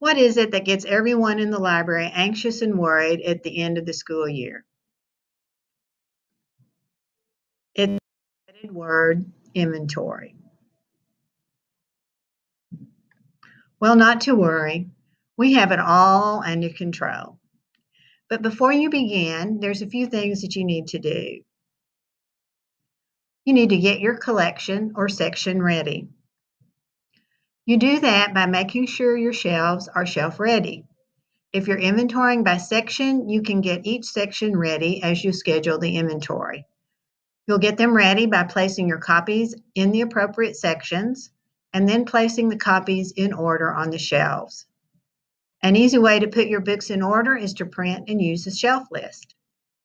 What is it that gets everyone in the library anxious and worried at the end of the school year? It's the dreaded word, inventory. Well, not to worry. We have it all under control. But before you begin, there's a few things that you need to do. You need to get your collection or section ready. You do that by making sure your shelves are shelf ready. If you're inventorying by section, you can get each section ready as you schedule the inventory. You'll get them ready by placing your copies in the appropriate sections and then placing the copies in order on the shelves. An easy way to put your books in order is to print and use a shelf list.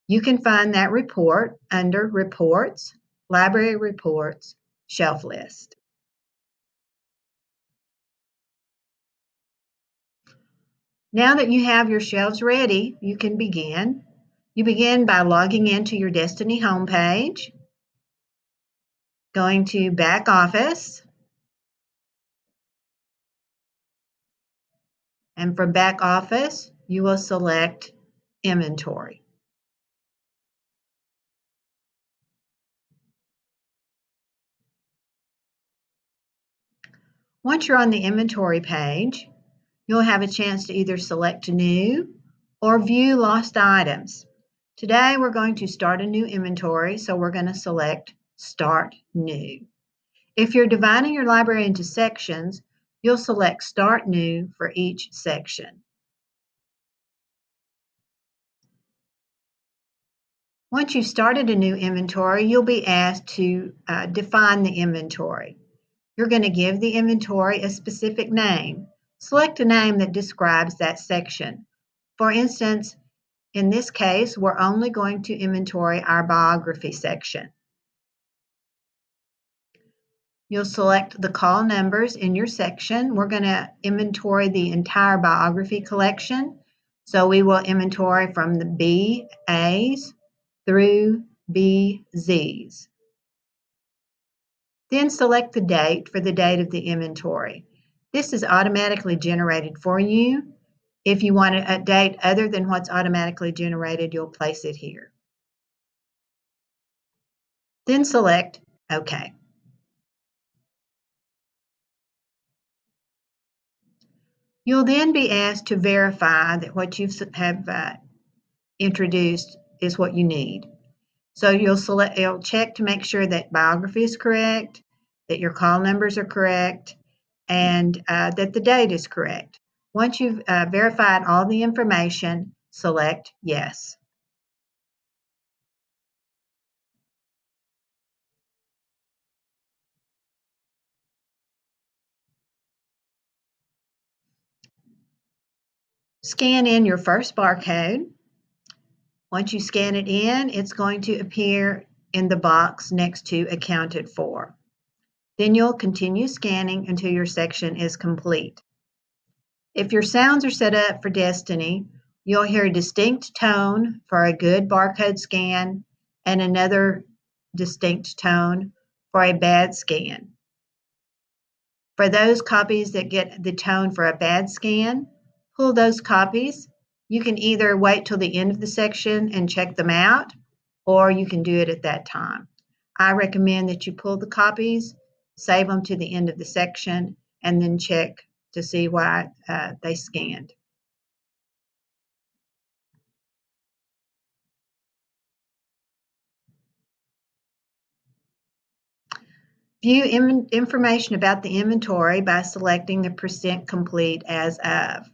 You can find that report under Reports, Library Reports, Shelf List. Now that you have your shelves ready, you can begin. You begin by logging into your Destiny homepage, going to Back Office, and from Back Office, you will select Inventory. Once you're on the Inventory page, you'll have a chance to either select New or View Lost Items. Today, we're going to start a new inventory, so we're going to select Start New. If you're dividing your library into sections, you'll select Start New for each section. Once you've started a new inventory, you'll be asked to define the inventory. You're going to give the inventory a specific name. Select a name that describes that section. For instance, in this case, we're only going to inventory our biography section. You'll select the call numbers in your section. We're going to inventory the entire biography collection. So we will inventory from the BAs through BZs. Then select the date for the date of the inventory. This is automatically generated for you. If you want a date other than what's automatically generated, you'll place it here. Then select OK. You'll then be asked to verify that what you have introduced is what you need. So you'll check to make sure that biography is correct, that your call numbers are correct, and that the date is correct. Once you've verified all the information, select Yes. Scan in your first barcode. Once you scan it in, it's going to appear in the box next to Accounted For. Then you'll continue scanning until your section is complete. If your sounds are set up for Destiny, you'll hear a distinct tone for a good barcode scan and another distinct tone for a bad scan. For those copies that get the tone for a bad scan, pull those copies. You can either wait till the end of the section and check them out, or you can do it at that time. I recommend that you pull the copies, save them to the end of the section, and then check to see why they scanned. View information about the inventory by selecting the percent complete as of.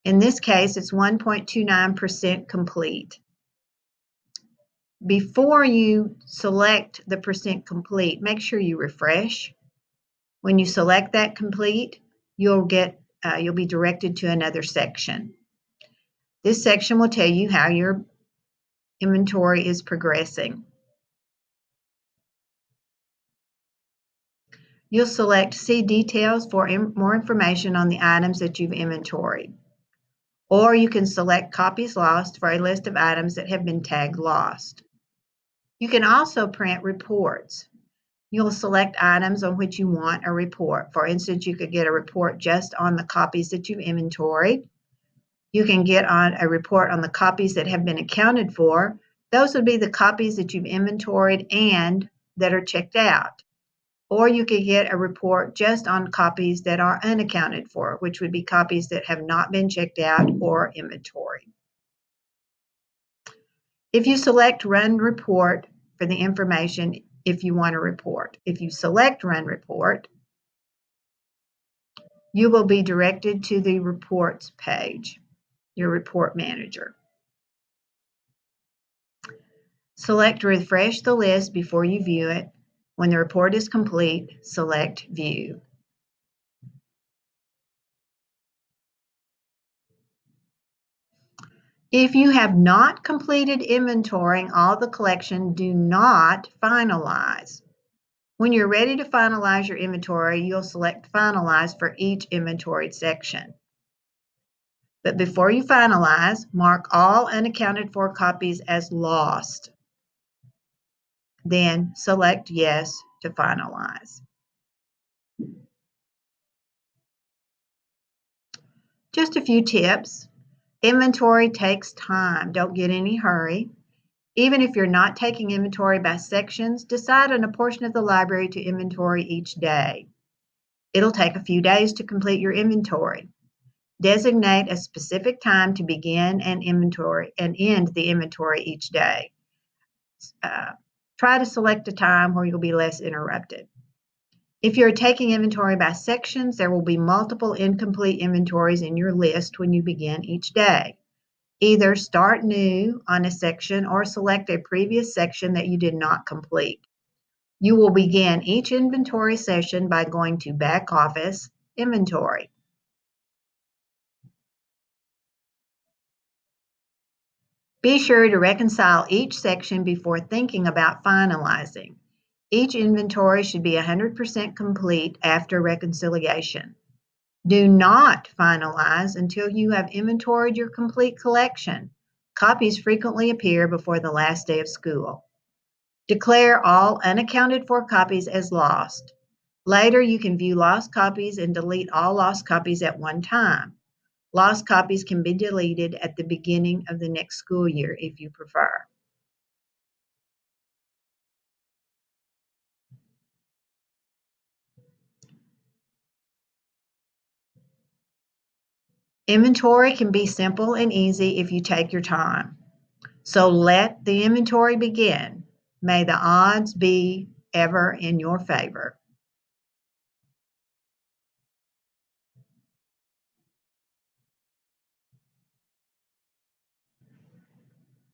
In this case, it's 1.29% complete. Before you select the percent complete, make sure you refresh. When you select that complete, you'll be directed to another section. This section will tell you how your inventory is progressing. You'll select See Details for more information on the items that you've inventoried. Or you can select Copies Lost for a list of items that have been tagged lost. You can also print reports. You'll select items on which you want a report. For instance, you could get a report just on the copies that you've inventoried. You can get on a report on the copies that have been accounted for. Those would be the copies that you've inventoried and that are checked out. Or you could get a report just on copies that are unaccounted for, which would be copies that have not been checked out or inventoried. If you select Run Report for the information, if you want a report, if you select Run Report, you will be directed to the Reports page, your Report Manager. Select Refresh the list before you view it. When the report is complete, select View. If you have not completed inventorying all the collection, do not finalize. When you're ready to finalize your inventory, you'll select Finalize for each inventoried section. But before you finalize, mark all unaccounted for copies as lost. Then select Yes to finalize. Just a few tips. Inventory takes time. Don't get in any hurry. Even if you're not taking inventory by sections, decide on a portion of the library to inventory each day. It'll take a few days to complete your inventory. Designate a specific time to begin and inventory and end the inventory each day. Try to select a time where you'll be less interrupted. If you're taking inventory by sections, there will be multiple incomplete inventories in your list when you begin each day. Either start new on a section or select a previous section that you did not complete. You will begin each inventory session by going to Back Office, Inventory. Be sure to reconcile each section before thinking about finalizing. Each inventory should be 100% complete after reconciliation. Do not finalize until you have inventoried your complete collection. Copies frequently appear before the last day of school. Declare all unaccounted for copies as lost. Later, you can view lost copies and delete all lost copies at one time. Lost copies can be deleted at the beginning of the next school year if you prefer. Inventory can be simple and easy if you take your time. So let the inventory begin. May the odds be ever in your favor.